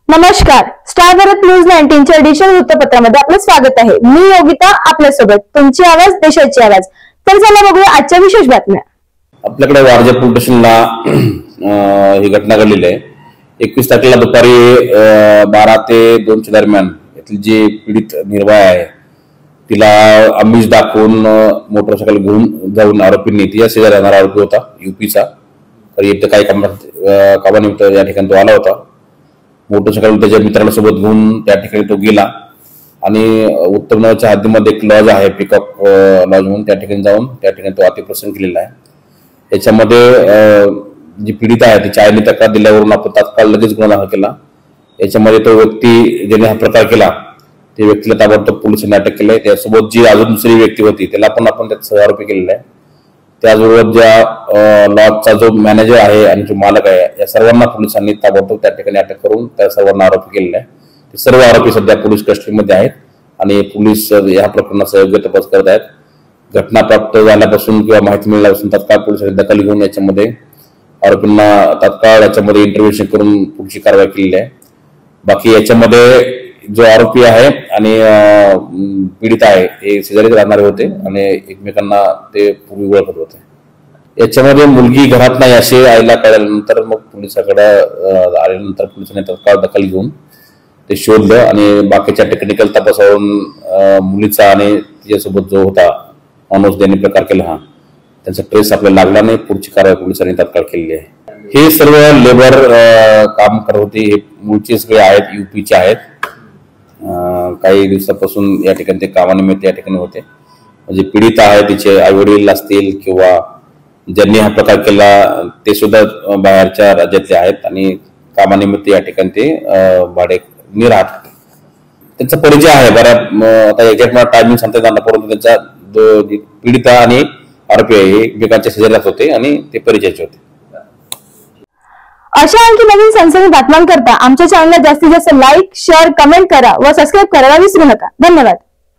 नमस्कार, star Bharat news 19च्या addition वृत्तपत्रामध्ये आपलं स्वागत आहे। मी योगिता आपल्यासोबत। तुमची आवाज देशाची आवाज। तर चला बघूया आजच्या विशेष बातम्या। आपल्याकडे वारजे पोलीस स्टेशनला ही घटना घडलेली आहे। 21 तारखेला दुपारी 12 ते 2 च्या दरम्यान इथली जी पीडित निर्भया आहे तिला आमिष दाखवून मोटरसायकल घेऊन जाऊन आरोपींनी तिच्या शेजारी राहणारा आरोपी होता यूपीचा, तर इथे काही कामानिमित्त या ठिकाणी तो आला होता। मोटरसायकल त्याच्या मित्राला सोबत घेऊन त्या ठिकाणी तो गेला आणि उत्तम नगरच्या हद्दीमध्ये एक लॉज आहे, पिकअप लॉज म्हणून, त्या ठिकाणी जाऊन त्या ठिकाणी तो अतिप्रसंग केलेला आहे। याच्यामध्ये जी पीडित आहे तिच्या आईने तक्रार दिल्यावरून आपण तात्काळ लगेच गुन्हा दाखल केला। याच्यामध्ये तो व्यक्ती ज्याने हा प्रकार केला त्या व्यक्तीला ताबडतोब पोलिसांनी अटक केली आहे। त्यासोबत जी अजून दुसरी व्यक्ती होती त्याला पण आपण त्यात सहआरोपी केलेला आहे। त्याचबरोबर ज्या लॉजचा जो मॅनेजर आहे आणि जो मालक आहे या सर्वांना पोलिसांनी ताबडतोब त्या ठिकाणी अटक करून त्या सर्वांना आरोपी केलेला आहे। ते सर्व आरोपी सध्या पोलीस कस्टडीमध्ये आहेत आणि पोलीस या प्रकरणाचा योग्य तपास करत आहेत। घटना प्राप्त झाल्यापासून किंवा माहिती मिळाल्यापासून तात्काळ पोलिसांनी दखल घेऊन याच्यामध्ये आरोपींना तात्काळ याच्यामध्ये इंटरव्हेन्शन करून पुढची कारवाई केलेली आहे। बाकी याच्यामध्ये जो आरोपी आहे आणि पीडित आहे हे शेजारीच राहणारे होते आणि एकमेकांना ते पूर्वी ओळखत होते। याच्यामध्ये मुलगी घरात नाही असे आईला कळल्यानंतर मग पोलिसांकडे आल्यानंतर पोलिसांनी तात्काळ दखल घेऊन ते शोधलं आणि बाकीच्या टेक्निकल तपासावरून मुलीचा आणि तिच्यासोबत जो होता माणूस ज्यांनी प्रकार केला हा त्यांचा ट्रेस आपल्याला लागला नाही। पुढची कारवाई पोलिसांनी तात्काळ केलेली आहे। हे सर्व लेबर काम करत होते, हे मूळचे सगळे आहेत, यूपीचे आहेत। काही दिवसापासून या ठिकाणी ते कामानिमित्त या ठिकाणी होते। म्हणजे पीडित आहे तिचे आई वडील असतील किंवा ज्यांनी हा प्रकार केला ते सुद्धा बाहेरच्या राज्यातले आहेत आणि कामानिमित्त या ठिकाणी ते भाडे राहतात। त्यांचा परिचय आहे बऱ्या, आता एक्झॅक्ट मला टायमिंग सांगता येणार नाही, परंतु त्यांचा पीडित आणि आरोपी आहे एकमेकांच्या शेजारीच होते आणि ते परिचयाचे होते। अशा आणखी नवीन सनसनी बातम्यांकरता आमच्या चॅनलला जास्तीत जास्त लाईक, शेअर, कमेंट करा व सबस्क्राईब करायला विसरू नका। धन्यवाद।